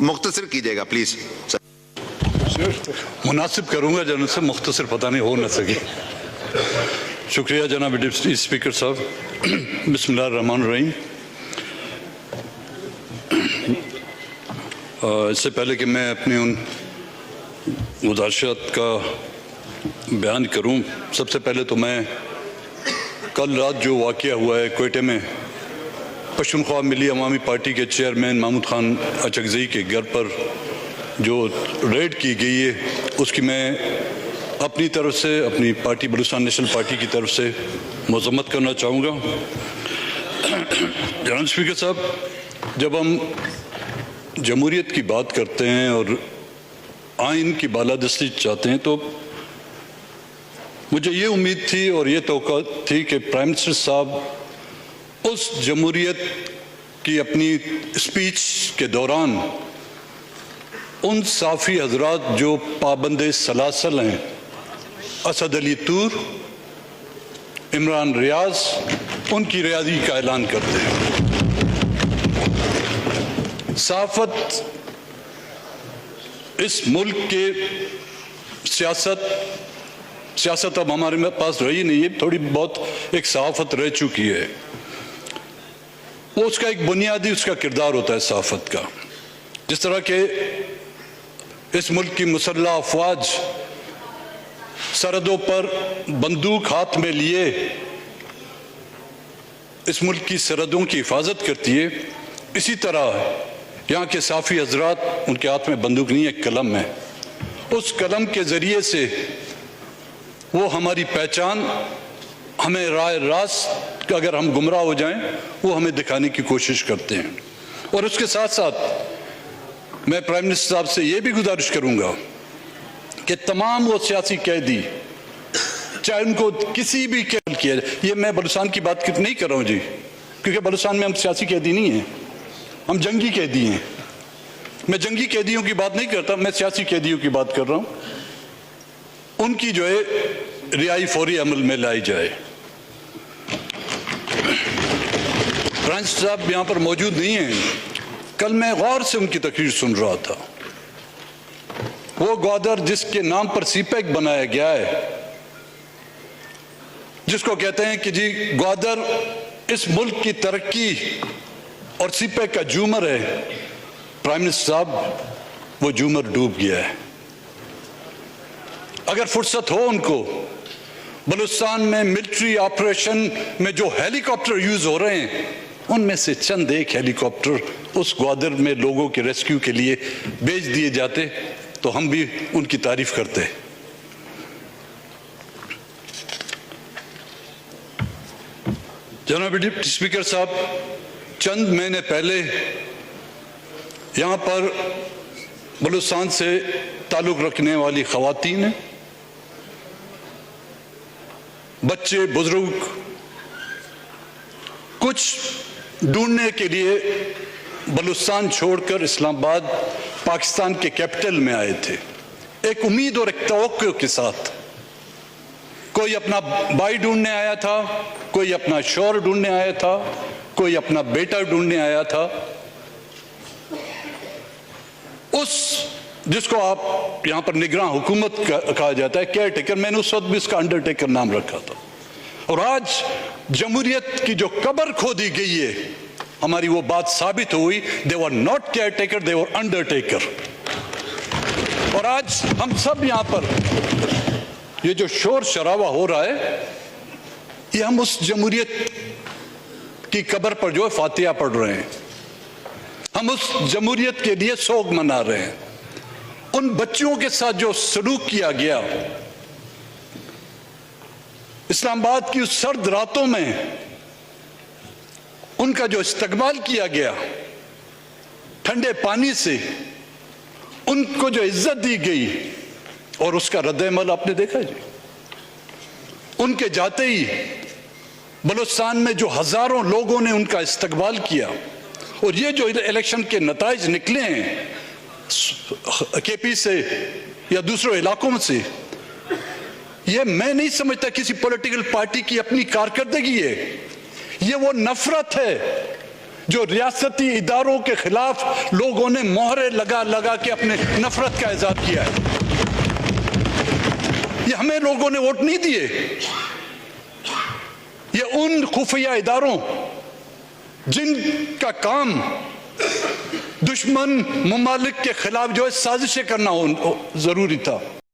مختصر کیجیے گا پلیز. مناسب کروں گا جنرل سے مختصر پتہ نہیں ہو نہ سکے. شکریہ جناب ڈپٹی اسپیکر صاحب. بسم اللہ الرحمن الرحیم. اس سے پہلے کہ میں اپنی ان گزارشات کا بیان کروں، سب سے پہلے تو میں کل رات جو واقعہ ہوا ہے کوئٹہ میں پشتونخوا ملی عوامی پارٹی کے چیئرمین محمود خان اچکزئی کے گھر پر جو ریڈ کی گئی ہے، اس کی میں اپنی طرف سے، اپنی پارٹی بلوچستان نیشنل پارٹی کی طرف سے مذمت کرنا چاہوں گا. جناب اسپیکر صاحب، جب ہم جمہوریت کی بات کرتے ہیں اور آئین کی بالادستی چاہتے ہیں تو مجھے یہ امید تھی اور یہ توقع تھی کہ پرائم منسٹر صاحب اس جمہوریت کی اپنی اسپیچ کے دوران ان صحافی حضرات جو پابند سلاسل ہیں، اسد علی طور، عمران ریاض، ان کی رہائی کا اعلان کرتے ہیں. صحافت اس ملک کے سیاست اب ہمارے پاس رہی نہیں ہے، تھوڑی بہت ایک صحافت رہ چکی ہے. وہ اس کا ایک بنیادی اس کا کردار ہوتا ہے صحافت کا. جس طرح کہ اس ملک کی مسلح افواج سرحدوں پر بندوق ہاتھ میں لیے اس ملک کی سرحدوں کی حفاظت کرتی ہے، اسی طرح یہاں کے صحافی حضرات، ان کے ہاتھ میں بندوق نہیں ہے، قلم ہے. اس قلم کے ذریعے سے وہ ہماری پہچان، ہمیں راہ راست اگر ہم گمراہ ہو جائیں وہ ہمیں دکھانے کی کوشش کرتے ہیں. اور اس کے ساتھ ساتھ میں پرائم منسٹر صاحب سے یہ بھی گزارش کروں گا کہ تمام وہ سیاسی قیدی، چاہے ان کو کسی بھی قید کیا جائے، یہ میں بلوچستان کی بات نہیں کر رہا ہوں جی، کیونکہ بلوچستان میں ہم سیاسی قیدی نہیں ہیں، ہم جنگی قیدی ہیں. میں جنگی قیدیوں کی بات نہیں کرتا، میں سیاسی قیدیوں کی بات کر رہا ہوں. ان کی جو ہے رہائی فوری عمل میں لائی جائے. پرائم منسٹر صاحب یہاں پر موجود نہیں ہیں. کل میں غور سے ان کی تقریر سن رہا تھا. وہ گوادر جس کے نام پر سی پیک بنایا گیا ہے، جس کو کہتے ہیں کہ جی گوادر اس ملک کی ترقی اور سی پیک کا جومر ہے، پرائم منسٹر صاحب وہ جومر ڈوب گیا ہے. اگر فرصت ہو ان کو بلوچستان میں ملٹری آپریشن میں جو ہیلی کاپٹر یوز ہو رہے ہیں، ان میں سے چند ایک ہیلی کاپٹر اس گوادر میں لوگوں کے ریسکیو کے لیے بھیج دیے جاتے تو ہم بھی ان کی تعریف کرتے. جناب ڈپٹی اسپیکر صاحب، چند مہینے پہلے یہاں پر بلوچستان سے تعلق رکھنے والی خواتین، بچے، بزرگ کچھ ڈھونڈنے کے لیے بلوچستان چھوڑ کر اسلام آباد پاکستان کے کیپٹل میں آئے تھے، ایک امید اور ایک توقع کے ساتھ. کوئی اپنا بھائی ڈھونڈنے آیا تھا، کوئی اپنا شوہر ڈھونڈنے آیا تھا، کوئی اپنا بیٹا ڈھونڈنے آیا تھا. جس کو آپ یہاں پر نگراں حکومت کہا جاتا ہے، کیئر ٹیکر، میں نے اس وقت بھی اس کا انڈر ٹیکر نام رکھا تھا. اور آج جمہوریت کی جو قبر کھو دی گئی ہے، ہماری وہ بات ثابت ہوئی. they were not caretaker, they were undertaker. اور آج ہم سب یہاں پر یہ جو شور شرابہ ہو رہا ہے، یہ ہم اس جمہوریت کی قبر پر جو ہے فاتحہ پڑھ رہے ہیں. ہم اس جمہوریت کے لیے سوگ منا رہے ہیں. ان بچوں کے ساتھ جو سلوک کیا گیا اسلام آباد کی اس سرد راتوں میں، ان کا جو استقبال کیا گیا ٹھنڈے پانی سے، ان کو جو عزت دی گئی اور اس کا رد عمل آپ نے دیکھا جی. ان کے جاتے ہی بلوچستان میں جو ہزاروں لوگوں نے ان کا استقبال کیا، اور یہ جو الیکشن کے نتائج نکلے ہیں کے پی سے یا دوسرے علاقوں سے، یہ میں نہیں سمجھتا کسی پولیٹیکل پارٹی کی اپنی کارکردگی ہے. یہ وہ نفرت ہے جو ریاستی اداروں کے خلاف لوگوں نے مہرے لگا لگا کے اپنے نفرت کا اظہار کیا ہے. یہ ہمیں لوگوں نے ووٹ نہیں دیے، یہ ان خفیہ اداروں جن کا کام دشمن ممالک کے خلاف جو ہے سازشیں کرنا ضروری تھا.